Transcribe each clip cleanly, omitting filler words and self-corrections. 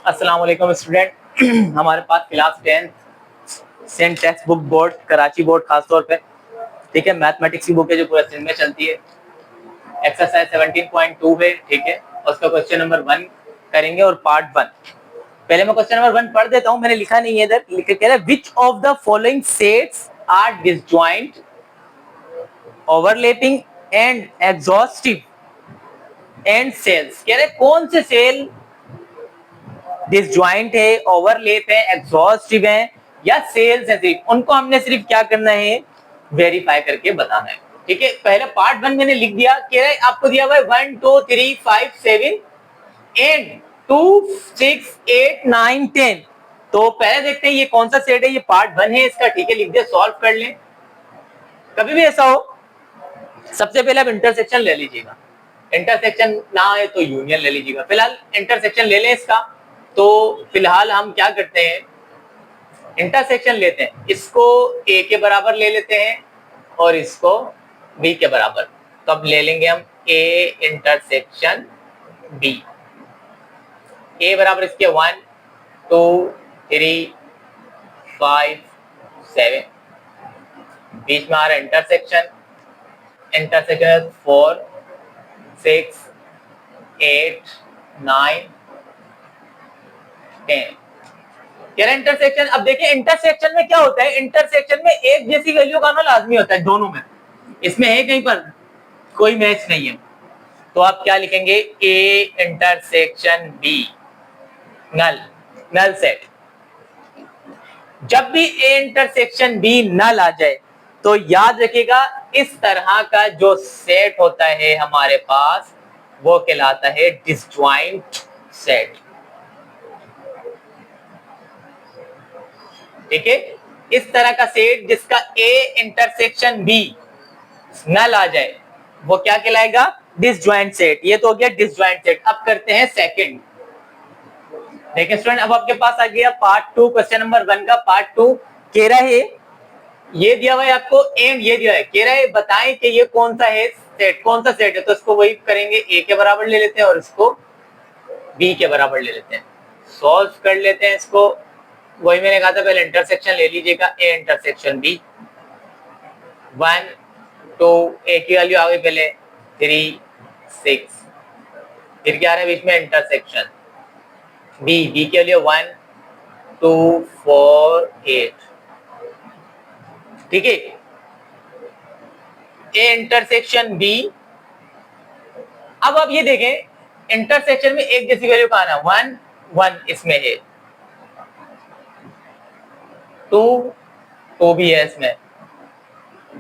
अस्सलाम वालेकुम स्टूडेंट। हमारे पास class 10 Sindh text book board Karachi board खासतौर पे, ठीक है, मैथमेटिक्स की बुक है जो पूरा दिन में चलती है। एक्सरसाइज 17.2 है, ठीक है, उसका क्वेश्चन नंबर 1 करेंगे और पार्ट 1। पहले मैं क्वेश्चन नंबर 1 पढ़ देता हूं, मैंने लिखा नहीं है इधर, लिख के कह रहा है which of the following sets are disjoint, overlapping and exhaustive and cells. कह रहे कौन से सेल डिसजॉइंट है, ओवरलैप है, एग्जॉस्टिव है या सेल्स है, सिर्फ उनको हमने सिर्फ क्या करना है, वेरीफाई करके बताना है। ठीक है, पहले पार्ट 1 मैंने लिख दिया, कह रहे आपको दिया हुआ है 1 2 3 5 7 एंड 2 6 8 9 10। तो पहले देखते हैं ये कौन सा सेट है, ये पार्ट 1 है इसका, ठीक है, लिख दिया, सॉल्व कर लें। कभी भी ऐसा हो, सबसे पहले आप इंटरसेक्शन ले लीजिएगा, इंटरसेक्शन ना है तो यूनियन ले लीजिएगा। फिलहाल इंटरसेक्शन ले लें इसका। तो फिलहाल हम क्या करते हैं, इंटरसेक्शन लेते हैं, इसको ए के बराबर ले लेते हैं और इसको बी के बराबर। तो अब ले लेंगे हम ए इंटरसेक्शन बी। ए बराबर इसके 1 2 3 5 7, बीच में आ रहा है इंटरसेक्शन, इंटरसेक्शन 4 6 8 9 10। इंटरसेक्शन, अब देखिए इंटरसेक्शन में क्या होता है, इंटरसेक्शन में एक जैसी वैल्यू का आना लाजमी होता है दोनों में, इसमें है कहीं पर कोई मैच नहीं है। तो आप क्या लिखेंगे, A intersection B null, null set. जब भी ए इंटरसेक्शन बी नल आ जाए तो याद रखिएगा इस तरह का जो सेट होता है हमारे पास वो कहलाता है डिसजॉइंट सेट। ठीक है, इस तरह का सेट जिसका ए इंटरसेक्शन बी नल आ जाए वो क्या कहलाएगा, डिसजॉइंट सेट। ये तो हो गया डिसजॉइंट सेट। अब करते हैं सेकंड। देखिए स्टूडेंट, अब आपके पास आ गया पार्ट 2, क्वेश्चन नंबर 1 का पार्ट 2। कह रहा है, ये दिया हुआ है आपको एंड ये दिया है, कह रहा है बताएं कि ये कौन सा है सेट, कौन सा सेट है। तो इसको वही करेंगे, ए के बराबर ले लेते हैं और इसको बी के बराबर ले लेते हैं, सॉल्व कर लेते हैं इसको। वही मैंने कहा था पहले इंटरसेक्शन ले लीजिएगा, ए इंटरसेक्शन बी। 1 2 ए की वैल्यू आ गई पहले 3 6, फिर क्या आ रहा है बीच में इंटरसेक्शन बी, बी की वैल्यू 1 2 4 8। ठीक है, ए इंटरसेक्शन बी। अब आप ये देखें इंटरसेक्शन में एक जैसी वैल्यू का आना, 1 1 इसमें है, 2 2 भी है, इसमें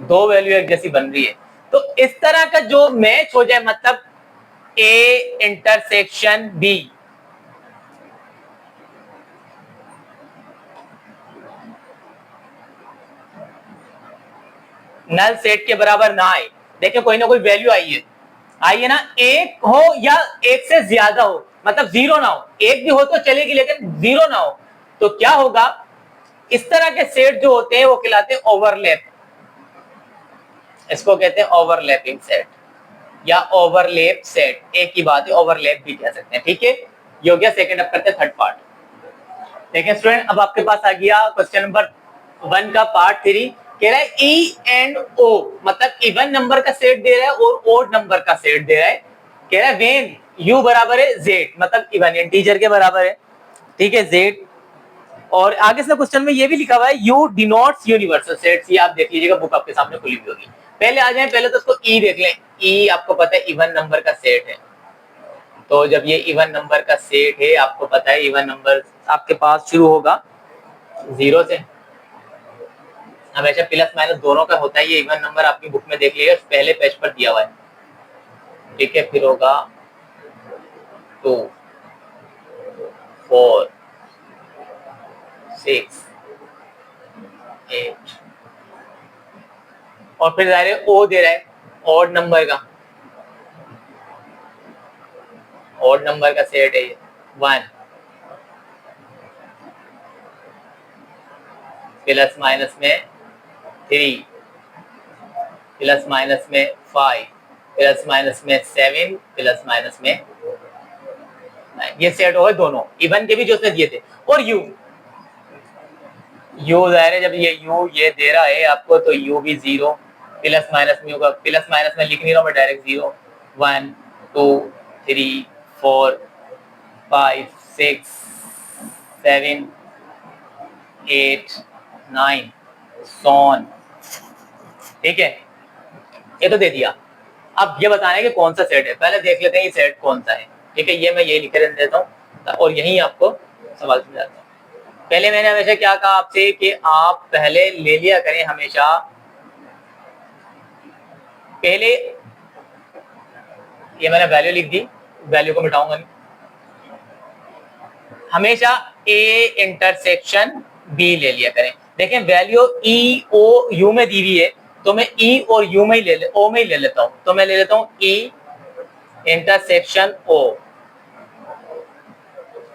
दो वैल्यू एक जैसी बन रही है। तो इस तरह का जो मैच हो जाए, मतलब A intersection B null set के बराबर ना आए, देखिए कोई ना कोई वैल्यू आई है ना, एक हो या एक से ज्यादा हो, मतलब जीरो ना हो, एक भी हो तो चलेगी लेकिन जीरो ना हो, तो क्या होगा, इस तरह के सेट जो होते हैं वो कहलाते हैं ओवरलैप। इसको कहते हैं ओवरलैपिंग सेट या ओवरलैप सेट, एक ही बात है, ओवरलैप भी कह सकते हैं। ठीक है, ये हो गया सेकंड। अब करते हैं थर्ड पार्ट। देखिए स्टूडेंट, अब आपके पास आ गया क्वेश्चन नंबर 1 का पार्ट 3। कह रहा है ई एंड ओ, मतलब इवन नंबर का सेट दे रहा है और ओड नंबर का सेट दे रहा है। कह रहा है वेन यू बराबर है जेड, मतलब इवन इंटीजर के बराबर है, ठीक है, जेड। और आगे से क्वेश्चन में ये भी लिखा हुआ है यू डिनोट्स यूनिवर्सल सेट्स, ये आप देख लीजिएगा, बुक आपके सामने खुली हुई होगी। पहले आ जाए, पहले तो उसको ई देख लें। ई आपको पता है इवन नंबर का सेट है, तो जब ये इवन नंबर का सेट है, आपको पता है इवन नंबर आपके पास शुरू होगा 0 से, हमेशा प्लस माइनस दोनों का होता है। ये इवन नंबर आपकी बुक में देख लीजिएगा, पहले पेज पर दिया हुआ है, ठीक है। फिर होगा 2 4 6 8 और फिर जाहिर ओ दे रहा है ऑड नंबर का, ऑड नंबर का सेट है ये 1 प्लस माइनस में 3 प्लस माइनस में 5 प्लस माइनस में 7 प्लस माइनस में ये सेट हो गए दोनों, इवन के भी जो उसने दिए थे। और यू जाहिर है जब ये यू ये दे रहा है आपको तो यू भी 0, प्लस माइनस में होगा, प्लस माइनस में लिख नहीं रहा मैं डायरेक्ट 0, 1 2 3 4 5 6 7 8 9 सोन। ठीक है, ये तो दे दिया। अब ये बताना है कि कौन सा सेट है, पहले देख लेते हैं ये सेट कौन सा है। ठीक है, ये मैं ये लिख रहने देता हूँ और यही आपको सवाल समझाता हूँ। पहले मैंने हमेशा क्या कहा आपसे कि आप पहले ले लिया करें हमेशा, पहले ये मैंने वैल्यू लिख दी, वैल्यू को मिटाऊंगा नहीं, हमेशा ए इंटरसेक्शन बी ले लिया करें। देखें वैल्यू ई ओ यू में दी हुई है तो मैं ई और यू में ही ओ में ही ले लेता हूं, तो मैं ले लेता हूं ई इंटरसेक्शन ओ।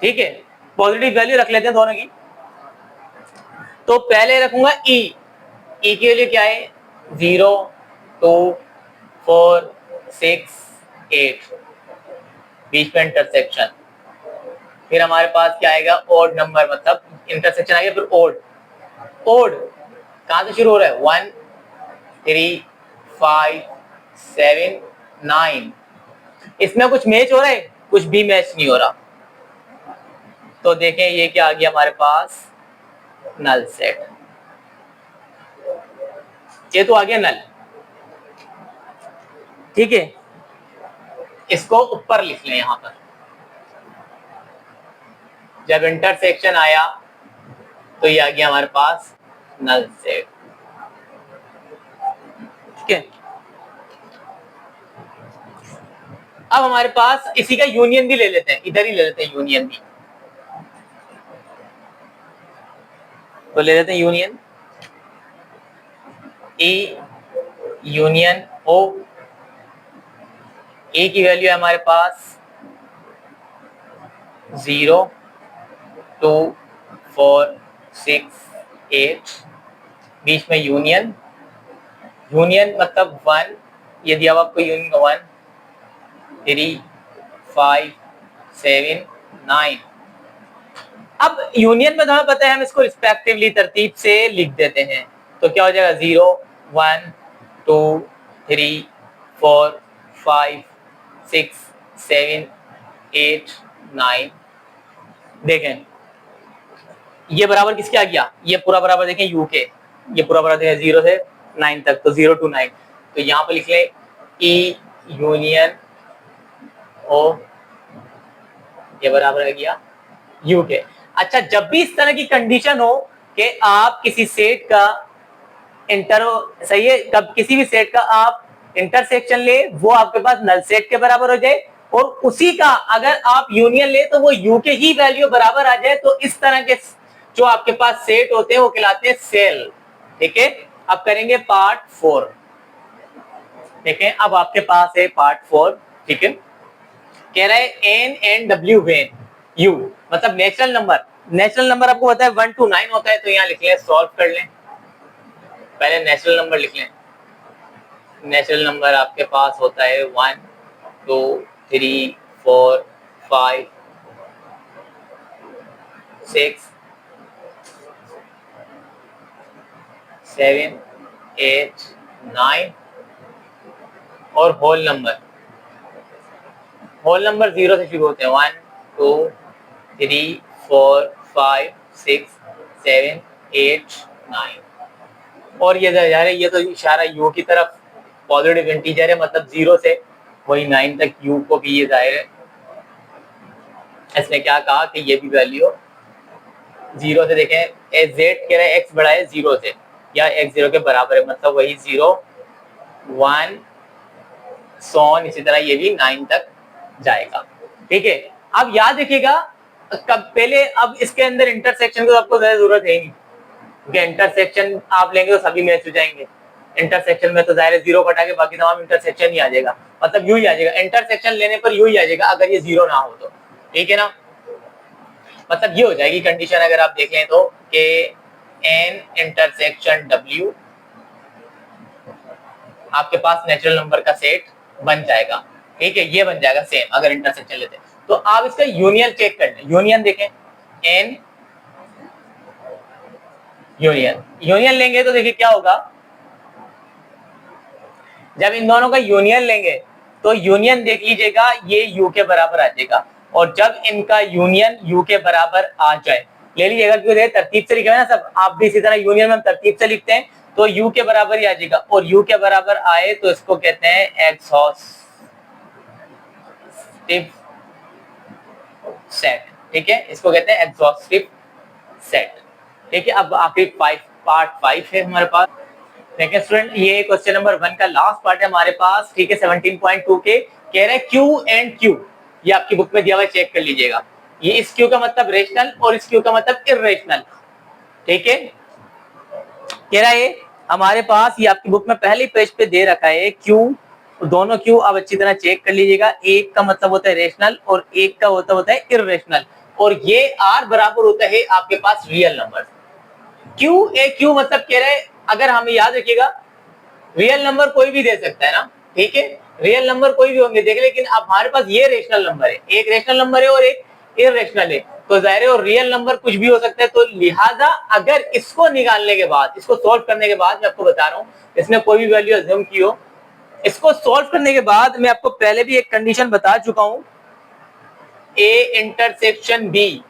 ठीक है, पॉजिटिव वैल्यू रख लेते हैं दोनों की। तो पहले रखूंगा ई की वैल्यू क्या है 0 2 4 6 8, बीच में इंटरसेक्शन। फिर हमारे पास क्या आएगा ओड नंबर, मतलब इंटरसेक्शन आ गया, फिर ओड कहां से शुरू हो रहा है 1 3 5 7 9, इसमें कुछ मैच हो रहा है, कुछ भी मैच नहीं हो रहा। तो देखें ये क्या आ गया हमारे पास नल सेट, ये तो आ गया नल। ठीक है, इसको ऊपर लिख लें यहां पर, जब इंटरसेक्शन आया तो ये आ गया हमारे पास नल सेट। ठीक है, अब हमारे पास इसी का यूनियन भी ले लेते हैं, इधर ही ले लेते हैं यूनियन भी, तो ले लेते हैं यूनियन ए यूनियन ओ। ए की वैल्यू है हमारे पास 0 2 4 6 8, बीच में यूनियन मतलब 1, ये दिया हुआ आपको यूनियन का 1 3 5 7 9। अब यूनियन में तो हमें पता है हम इसको रिस्पेक्टिवली तरतीब से लिख देते हैं, तो क्या हो जाएगा 0 1 2 3 4 5 6 7 8 9। देखें ये बराबर किसके आ गया, ये पूरा बराबर देखें यू के, ये पूरा बराबर देखें 0 से 9 तक, तो 0 to 9, तो यहाँ पर लिख लें ई यूनियन ओ, ये बराबर आ गया यू के। अच्छा, जब भी इस तरह की कंडीशन हो कि आप किसी सेट का सही है, कब किसी भी सेट का आप इंटरसेक्शन ले वो आपके पास नल सेट के बराबर हो जाए, और उसी का अगर आप यूनियन ले तो वो यू के ही वैल्यू बराबर आ जाए, तो इस तरह के जो आपके पास सेट होते हैं वो कहलाते हैं सेल। ठीक है, अब करेंगे पार्ट 4। देखें अब आपके पास है पार्ट 4। ठीक है, कह रहा है N and W when you, मतलब नेचुरल नंबर आपको पता है 1 to 9 होता है, तो यहाँ लिख लें, सॉल्व कर लें, पहले नेचुरल नंबर लिख लें। नेचुरल नंबर आपके पास होता है 1 2 3 4 5 6 7 8 9, और होल नंबर 0 से शुरू होते हैं 1 2 3 4 5 6 7 8 9, और ये जाहिर है ये तो इशारा यू की तरफ, पॉजिटिव इंटीजर है, मतलब 0 से वही 9 तक यू को भी ये जाहिर है, इसने क्या कहा कि ये भी वैल्यू 0 से, देखें जेड कह रहे हैं एक्स बड़ा है 0 से, या एक्स 0 के बराबर है, मतलब वही 0 1 सोन, इसी तरह ये भी 9 तक जाएगा। ठीक है, अब याद रखिएगा कब पहले, अब इसके अंदर इंटरसेक्शन को आपको ज्यादा जरूरत है नहीं, क्योंकि इंटरसेक्शन आप लेंगे तो सभी मैच हो जाएंगे। इंटरसेक्शन में तो जाहिर 0 कटा के बाकी तमाम इंटरसेक्शन ही आ जाएगा, मतलब यू ही आ जाएगा, इंटरसेक्शन लेने पर यू ही आ जाएगा अगर ये 0 ना हो तो। ठीक है ना, मतलब ये हो जाएगी कंडीशन अगर आप देख लें तो कि एन इंटरसेक्शन डब्ल्यू आपके पास नेचुरल नंबर का सेट बन जाएगा। ठीक है, ये बन जाएगा सेम अगर इंटरसेक्शन लेते हैं। तो आप इसका यूनियन चेक कर लें। यूनियन देखें, एन यूनियन लेंगे तो देखिए क्या होगा, जब इन दोनों का यूनियन लेंगे तो यूनियन देख लीजिएगा ये यू के बराबर आ जाएगा, और जब इनका यूनियन यू के बराबर आ जाए, ले लीजिएगा क्योंकि तरतीब से लिखा है ना सब, आप भी इसी तरह यूनियन में हम तरतीब से लिखते हैं, तो यू के बराबर ही आ जाएगा, और यू के बराबर आए तो इसको कहते हैं एग्जॉस्टिव सेट। ठीक है, इसको कहते हैं एग्जॉस्टिव सेट। ठीक है, अब आखिरी पार्ट 5 है हमारे पास। देखिए स्टूडेंट, ये क्वेश्चन नंबर 1 का लास्ट पार्ट है हमारे पास। ठीक है, 17.2 के कह रहे हैं क्यू एंड क्यू, ये आपकी बुक में दिया हुआ है, चेक कर लीजिएगा। ये इस क्यू का मतलब रेशनल और इस क्यू का मतलब इर्रेशनल। ठीक है, कह रहा है हमारे पास, ये आपकी बुक में पहले पेज पे दे रखा है क्यू, दोनों क्यू आप अच्छी तरह चेक कर लीजिएगा। एक का मतलब होता है रेशनल और एक का होता है इर्रेशनल, और ये आर बराबर होता है आपके पास real number. Q A Q मतलब कह रहे हैं, अगर हमें याद रखिएगा, रियल नंबर कोई भी दे सकता है ना। ठीक है, रियल नंबर कोई भी होंगे देख, लेकिन अब हमारे पास ये रेशनल नंबर है, एक रेशनल नंबर है और एक इर्रेशनल है, तो जाहिर है और रियल नंबर कुछ भी हो सकता है। तो लिहाजा अगर इसको निकालने के बाद, इसको सॉल्व करने के बाद, मैं आपको बता रहा हूं, इसने कोई भी वैल्यू अज्यूम की हो, इसको सॉल्व करने के बाद मैं आपको पहले भी एक कंडीशन बता चुका हूं, ए इंटरसेक्शन बी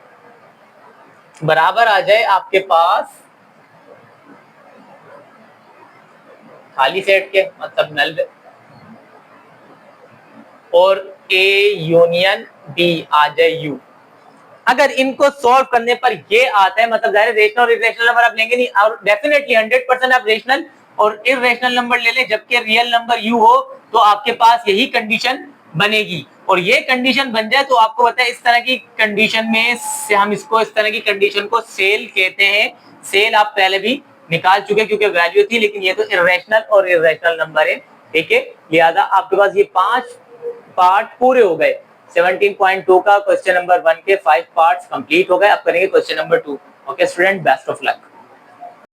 बराबर आ जाए आपके पास खाली सेट के, मतलब नल, और ए यूनियन बी आ जाए यू। अगर इनको सॉल्व करने पर ये आता है, मतलब जाहिर रेशनल और इरेशनल नंबर आप लेंगे नहीं, और डेफिनेटली 100% आप रेशनल और इरेशनल नंबर ले लें, जबकि रियल नंबर यू हो, तो आपके पास यही कंडीशन बनेगी। और ये कंडीशन बन जाए तो आपको पता है इस तरह की कंडीशन में से हम इसको, इस तरह की कंडीशन को सेल कहते हैं। सेल आप पहले भी निकाल चुके क्योंकि वैल्यू थी, लेकिन ये तो इरेशनल और इरेशनल नंबर है। ठीक है, लिहाजा आपके पास ये 5 पार्ट पूरे हो गए। 17.2 का क्वेश्चन नंबर 1 के 5 पार्ट्स कंप्लीट हो गए। अब करेंगे question number 2। Okay student, best of luck.